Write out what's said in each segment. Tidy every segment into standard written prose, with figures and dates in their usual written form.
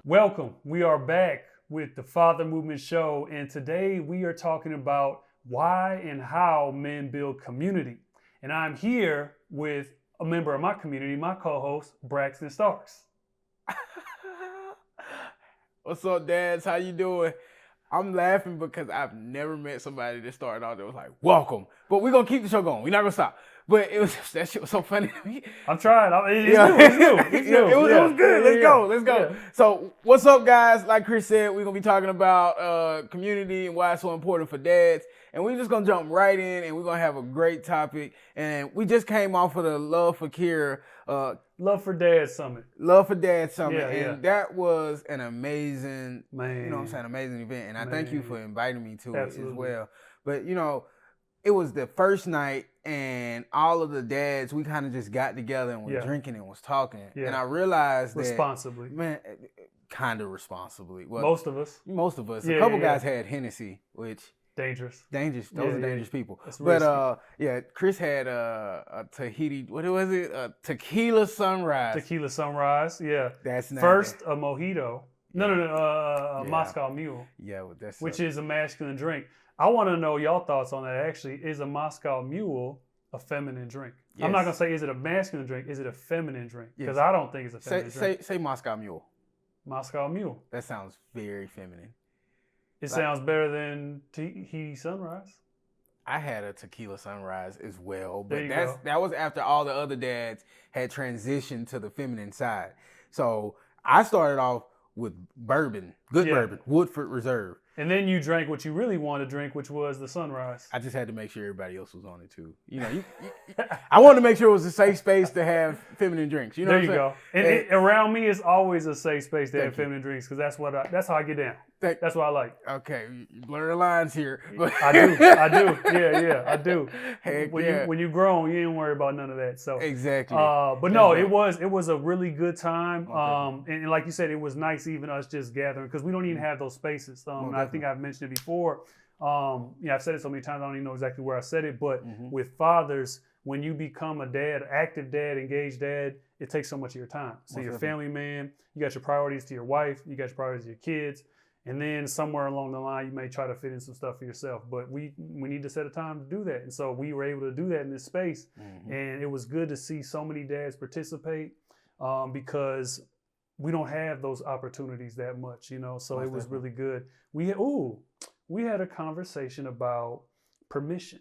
Welcome. We are back with the Father Movement Show, and today we are talking about why and how men build community. And I'm here with a member of my community, my co-host, Braxton Starks. What's up, dads? How you doing? I'm laughing because I've never met somebody that started out that was like, welcome. But we're going to keep the show going. We're not going to stop. But that shit was so funny to me. I'm trying. It's new. It was good. Let's go. Yeah. So what's up, guys? Like Chris said, we're going to be talking about community and why it's so important for dads. And we're just going to jump right in, and we're going to have a great topic. And we just came off of the Love for Care. Love for Dad Summit. Love for Dad Summit. Yeah, and that was an amazing, amazing event. And I thank you for inviting me to it as well. But, it was the first night, and all of the dads, we kind of just got together and was drinking and was talking. Yeah. And I realized responsibly. Kind of responsibly. Well, most of us. A couple guys had Hennessy, which... Dangerous. Those are dangerous people. But Chris had a Tahiti, what was it? A tequila sunrise. Tequila sunrise, yeah. That's not first a mojito. No, Moscow Mule. Yeah, which is a masculine drink. I want to know y'all thoughts on that. Actually, is a Moscow Mule a feminine drink? Yes. I'm not gonna say is it a masculine drink. Is it a feminine drink? Because I don't think it's a feminine drink. Say Moscow Mule. Moscow Mule. That sounds very feminine. It sounds better than Tahiti Sunrise. I had a tequila sunrise as well, but that was after all the other dads had transitioned to the feminine side. So I started off with bourbon, bourbon, Woodford Reserve. And then you drank what you really wanted to drink, which was the sunrise. I just had to make sure everybody else was on it too. I wanted to make sure it was a safe space to have feminine drinks. There you go. And around me, it's always a safe space to have feminine drinks because that's how I get down. That's what I like. Okay, you blur the lines here. I do. Yeah, I do. Heck when you grown, you ain't worry about none of that. So exactly. But no, it was a really good time. And like you said, it was nice even us just gathering because we don't even have those spaces. I think I've mentioned it before. I've said it so many times I don't even know exactly where I said it. But with fathers, when you become a dad, active dad, engaged dad, it takes so much of your time. So you're a family man. You got your priorities to your wife. You got your priorities to your kids. And then somewhere along the line, you may try to fit in some stuff for yourself. But we need to set a time to do that. And so we were able to do that in this space. And it was good to see so many dads participate because we don't have those opportunities that much, So it was really good. We had a conversation about permission.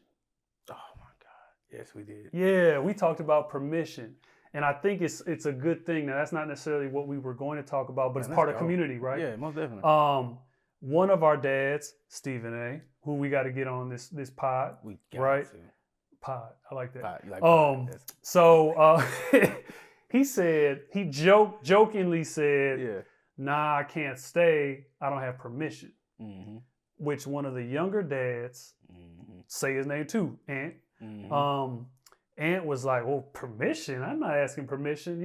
Oh, my God. Yes, we did. Yeah, we talked about permission. And I think it's a good thing. Now, that's not necessarily what we were going to talk about, but it's part of community, right? Yeah, most definitely. One of our dads, Stephen A., who we got to get on this pod, Pod, I like that. Pod. You like pod. So he jokingly said, "Nah, I can't stay. I don't have permission." Which one of the younger dads, say his name too, Ant. Ant was like, well, permission? I'm not asking permission,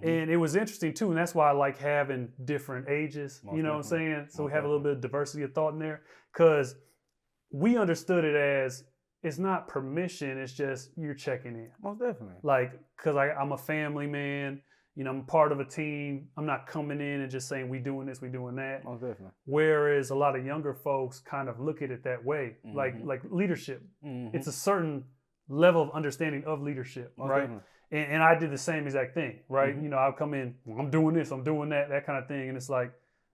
And it was interesting, too. And that's why I like having different ages, what I'm saying? So we have a little bit of diversity of thought in there. Because we understood it as, it's not permission, it's just you're checking in. Most definitely. Like, because I'm a family man. I'm part of a team. I'm not coming in and just saying we doing this, we doing that. Most definitely. Whereas a lot of younger folks kind of look at it that way, like leadership. It's a certain level of understanding of leadership, right? And I did the same exact thing, right? I'll come in, I'm doing this, I'm doing that kind of thing. And it's like,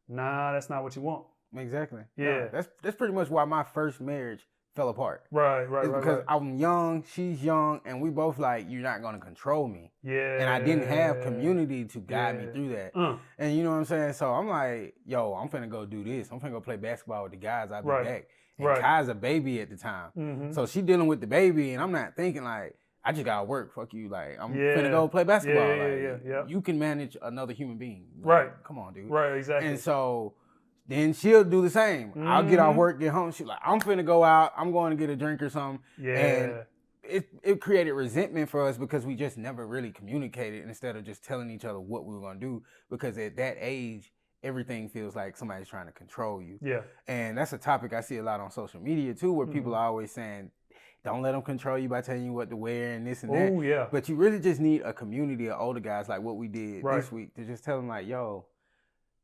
nah, that's not what you want. Exactly. Yeah. No, that's pretty much why my first marriage fell apart. Right. Because I'm young, she's young, and we both like, you're not going to control me. Yeah. And I didn't have community to guide me through that. And you know what I'm saying? So I'm like, yo, I'm finna go do this. I'm finna go play basketball with the guys. I'll be back. And Kai's a baby at the time. So she dealing with the baby, and I'm not thinking like, I just gotta work, fuck you. Like, I'm finna go play basketball. You can manage another human being. Like, right. Come on, dude. Right, exactly. And so then she'll do the same. I'll get off work, get home. She's like, I'm finna go out. I'm going to get a drink or something. Yeah. And it created resentment for us because we just never really communicated instead of just telling each other what we were gonna do. Because at that age, everything feels like somebody's trying to control you. Yeah. And that's a topic I see a lot on social media too, where people are always saying, don't let them control you by telling you what to wear and this and that. Oh, yeah. But you really just need a community of older guys like what we did this week to just tell them like, yo,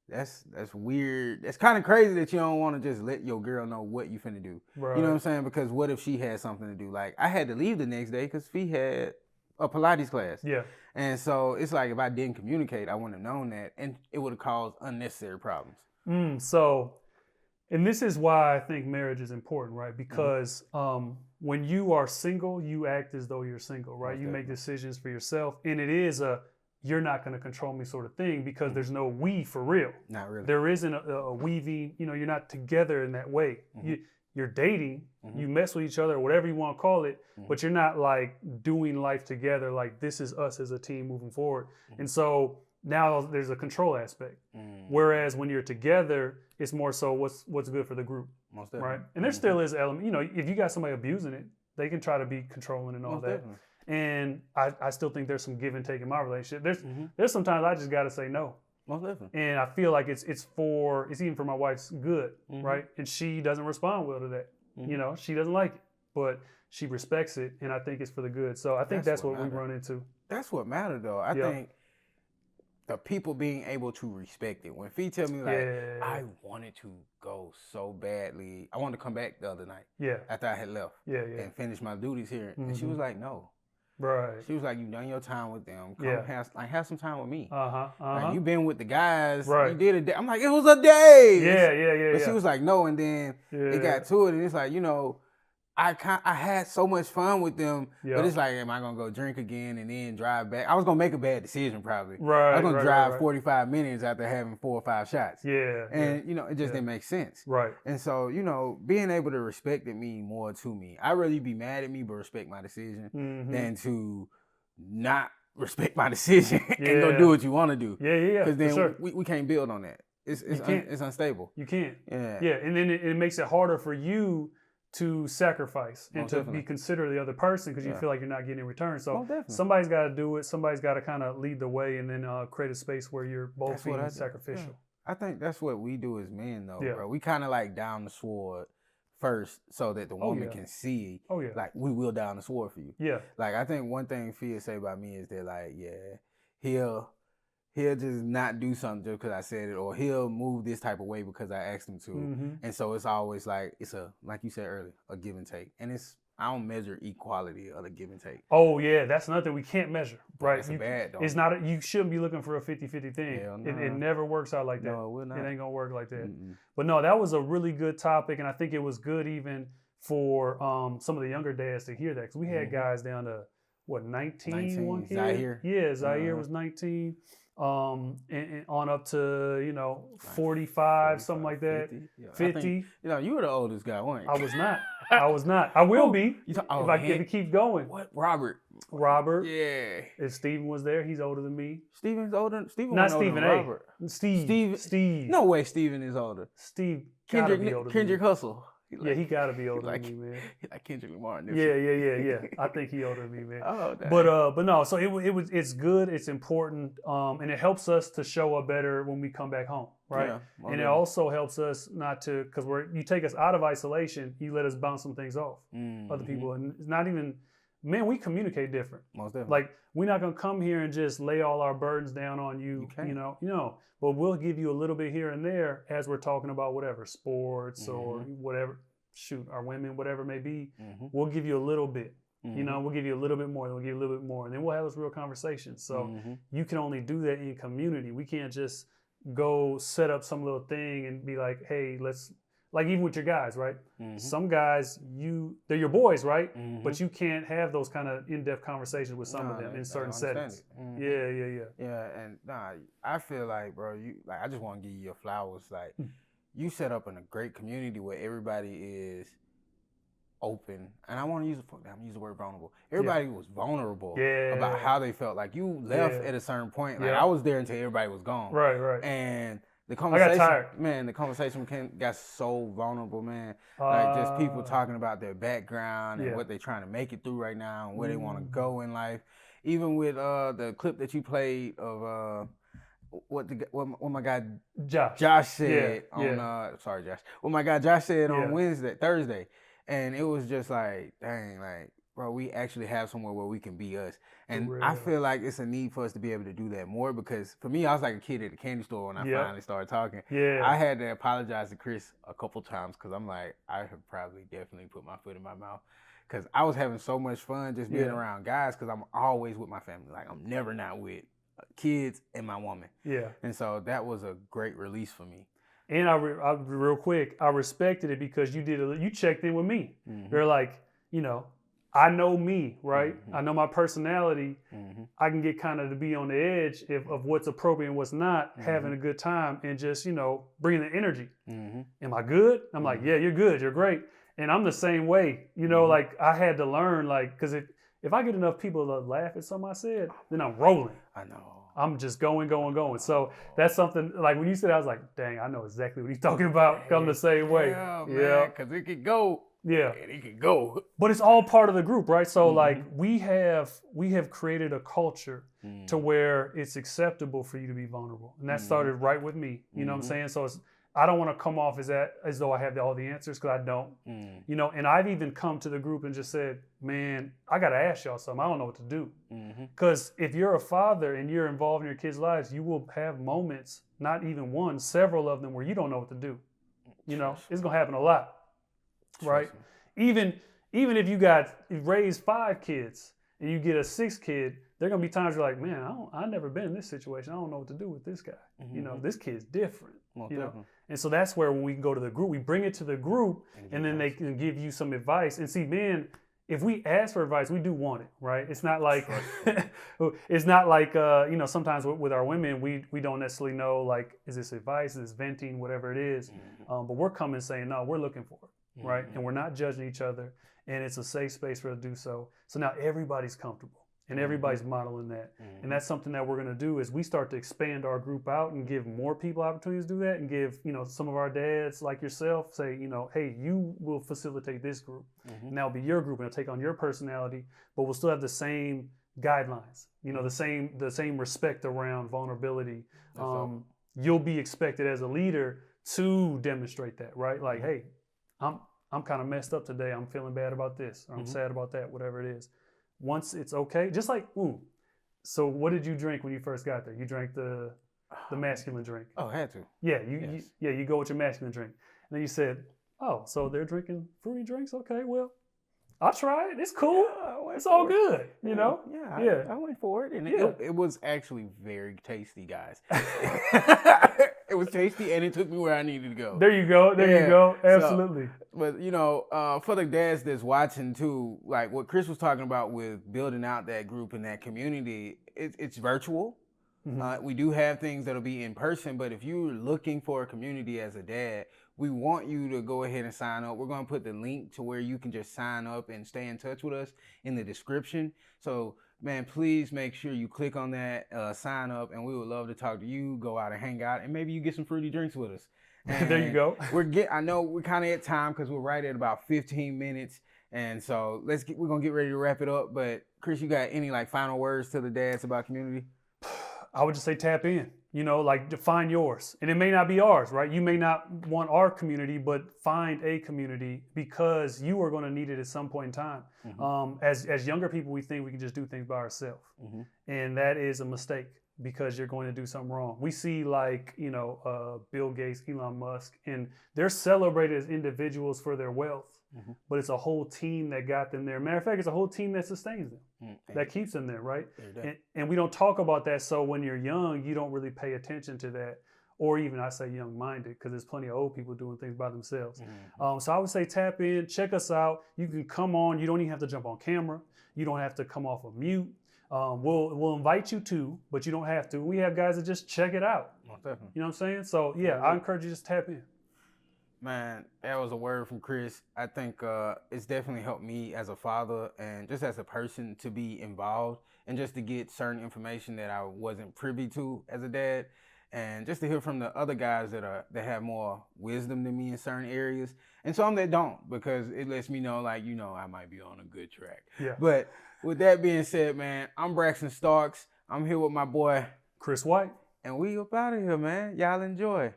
That's weird. That's kind of crazy that you don't want to just let your girl know what you finna do. Right. You know what I'm saying? Because what if she had something to do? Like, I had to leave the next day because Fee had a Pilates class. Yeah. And so it's like if I didn't communicate, I wouldn't have known that, and it would have caused unnecessary problems. And this is why I think marriage is important, right? Because when you are single, you act as though you're single, right? You make decisions for yourself, and it is you're not going to control me sort of thing because there's no we for real. Not really. There isn't a weaving, you're not together in that way. You're dating, you mess with each other, or whatever you want to call it, but you're not like doing life together like this is us as a team moving forward. And so now there's a control aspect. Whereas when you're together, it's more so what's good for the group, right? And there still is element, if you got somebody abusing it, they can try to be controlling and all that. Definitely. And I still think there's some give and take in my relationship. There's sometimes I just got to say no. Most definitely. And I feel like it's even for my wife's good, right? And she doesn't respond well to that. She doesn't like it, but she respects it, and I think it's for the good. So I think that's what we run into. That's what matters, though. I think the people being able to respect it. When Fee tell me I wanted to go so badly, I wanted to come back the other night. Yeah. After I had left. Yeah. And finish my duties here, and she was like, no. Right. She was like, "You done your time with them. Come have some time with me. Like, you been with the guys. Right. You did a day." I'm like, "It was a day." Yeah. But she was like, "No," and then it got to it, and it's like, I had so much fun with them, but it's like, am I gonna go drink again and then drive back? I was gonna make a bad decision probably. Right. I was gonna drive 45 minutes after having 4 or 5 shots. Yeah. And it just didn't make sense. Right. And so being able to respect it mean more to me. I'd rather you be mad at me but respect my decision than to not respect my decision and go do what you want to do. Yeah. Because then we can't build on that. It's unstable. You can't. Yeah. And then it makes it harder for you to sacrifice and to be considerate of the other person because you feel like you're not getting in return. So somebody's got to do it. Somebody's got to kind of lead the way and then create a space where you're both being sacrificial. Yeah. I think that's what we do as men, though, bro. We kind of like down the sword first so that the woman can see, like, we will down the sword for you. Yeah. Like, I think one thing Fia say about me is that, like, he'll just not do something just because I said it, or he'll move this type of way because I asked him to. And so it's always like, like you said earlier, a give and take. And I don't measure equality of the give and take. Oh yeah, that's nothing we can't measure, right? That's bad, though. It's not, you shouldn't be looking for a 50-50 thing. It never works out like that. No, it will not. It ain't gonna work like that. But no, that was a really good topic, and I think it was good even for some of the younger dads to hear that, because we had guys down to, 19 one kid? Zaire. Yeah, Zaire was 19. And on up to 45, something like that. 50. You were the oldest guy, weren't you? I was not. I will be if it keeps going. What? Robert. Yeah. If Steven was there, he's older than me. Steven's older. Steven not older Steven than A. Robert. Steve. No way, Steven is older. Steve gotta be older. Kendrick Hustle. He gotta be older than me, man. He like Kendrick Lamar. Yeah. I think he older than me, man. Oh, dang. But no. So it's good. It's important. And it helps us to show up better when we come back home, right? Yeah, and it also helps us not to, because you take us out of isolation. You let us bounce some things off other people, and it's not even. Man, we communicate different. Most definitely. Like, we're not gonna come here and just lay all our burdens down on you. But we'll give you a little bit here and there as we're talking about whatever sports or whatever. Shoot, our women, whatever it may be. We'll give you a little bit. We'll give you a little bit more. Then we'll give you a little bit more, and then we'll have this real conversation. So you can only do that in community. We can't just go set up some little thing and be like, hey, let's. Like, even with your guys, right? Some guys, they're your boys, right? But you can't have those kind of in-depth conversations with some of them in certain settings. Yeah, and I feel like, bro, I just want to give you your flowers. Like, you set up in a great community where everybody is open, and I want to use the word vulnerable. Everybody was vulnerable about how they felt. Like, you left at a certain point. Like, I was there until everybody was gone. Right. And the conversation, I got tired. Man, the conversation got so vulnerable, man. Like, just people talking about their background and what they're trying to make it through right now and where they want to go in life. Even with the clip that you played of what my guy Josh said on sorry Josh. What my guy Josh said on Thursday, and it was just like, dang, like, bro, we actually have somewhere where we can be us. And I feel like it's a need for us to be able to do that more because for me, I was like a kid at the candy store when I finally started talking. Yeah. I had to apologize to Chris a couple times because I'm like, I have probably definitely put my foot in my mouth because I was having so much fun just being around guys because I'm always with my family. Like, I'm never not with kids and my woman. Yeah. And so that was a great release for me. And real quick, I respected it because you checked in with me. You're like, you know, I know me, right? I know my personality. I can get kind of to be on the edge of what's appropriate and what's not, having a good time and just, you know, bringing the energy. Am I good? I'm like, yeah, you're good. You're great. And I'm the same way, you know, like I had to learn, like, because if I get enough people to laugh at something I said, then I'm rolling. I know. I'm just going. So that's something, like when you said, I was like, dang, I know exactly what he's talking about. Come the same way. Yeah, because it could go. Yeah. It could go. But it's all part of the group, right? So like we have created a culture to where it's acceptable for you to be vulnerable. And that started right with me. You know what I'm saying? So I don't want to come off as though I have all the answers because I don't. You know, and I've even come to the group and just said, man, I got to ask y'all something. I don't know what to do. Because if you're a father and you're involved in your kids' lives, you will have moments, not even one, several of them where you don't know what to do. You know, it's going to happen a lot. Right? Even if you raised 5 kids and you get a 6th kid, there are going to be times you're like, man, I've never been in this situation. I don't know what to do with this guy. You know, this kid's different. You know? And so that's where when we can go to the group, we bring it to the group and then they can give you some advice. And see, man, if we ask for advice, we do want it, right? It's not like, you know, sometimes with our women, we don't necessarily know, like, is this advice, is this venting, whatever it is. But we're coming saying, no, we're looking for it, right? And we're not judging each other. And it's a safe space for us to do so. So now everybody's comfortable. And everybody's modeling that. And that's something that we're going to do is we start to expand our group out and give more people opportunities to do that and give, you know, some of our dads like yourself say, you know, hey, you will facilitate this group. And that'll be your group and it'll take on your personality, but we'll still have the same guidelines, you know, the same respect around vulnerability. You'll be expected as a leader to demonstrate that, right? Like, hey, I'm kind of messed up today. I'm feeling bad about this, or I'm sad about that, whatever it is. Once it's okay, just like, so what did you drink when you first got there? You drank the masculine drink. Oh, I had to. Yeah, you go with your masculine drink. And then you said, oh, so they're drinking fruity drinks? Okay, well, I'll try it. It's cool. Yeah, it's all good, you know? Yeah, I went for it. And it was actually very tasty, guys. It was tasty, and it took me where I needed to go. There you go. Absolutely. So, but, you know, for the dads that's watching, too, like what Chris was talking about with building out that group and that community, it's virtual. We do have things that'll be in person, but if you're looking for a community as a dad, we want you to go ahead and sign up. We're going to put the link to where you can just sign up and stay in touch with us in the description. So, man, please make sure you click on that, sign up, and we would love to talk to you, go out and hang out, and maybe you get some fruity drinks with us. And there you go. I know we're kind of at time because we're right at about 15 minutes. And so we're going to get ready to wrap it up. But Chris, you got any like final words to the dads about community? I would just say tap in, you know, like define yours. And it may not be ours, right? You may not want our community, but find a community because you are going to need it at some point in time. As younger people, we think we can just do things by ourselves. And that is a mistake because you're going to do something wrong. We see like, you know, Bill Gates, Elon Musk, and they're celebrated as individuals for their wealth. But it's a whole team that got them there. Matter of fact, it's a whole team that sustains them, that keeps them there, right? And we don't talk about that. So when you're young, you don't really pay attention to that. Or even I say young-minded because there's plenty of old people doing things by themselves. So I would say tap in, check us out. You can come on. You don't even have to jump on camera. You don't have to come off of mute. We'll invite you to, but you don't have to. We have guys that just check it out. You know what I'm saying? So yeah, I encourage you to just tap in. Man, that was a word from Chris. I think it's definitely helped me as a father and just as a person to be involved and just to get certain information that I wasn't privy to as a dad, and just to hear from the other guys that have more wisdom than me in certain areas, and some that don't, because it lets me know, like, you know, I might be on a good track. Yeah. But with that being said, man, I'm Braxton Starks. I'm here with my boy Chris White, and we up out of here, man. Y'all enjoy.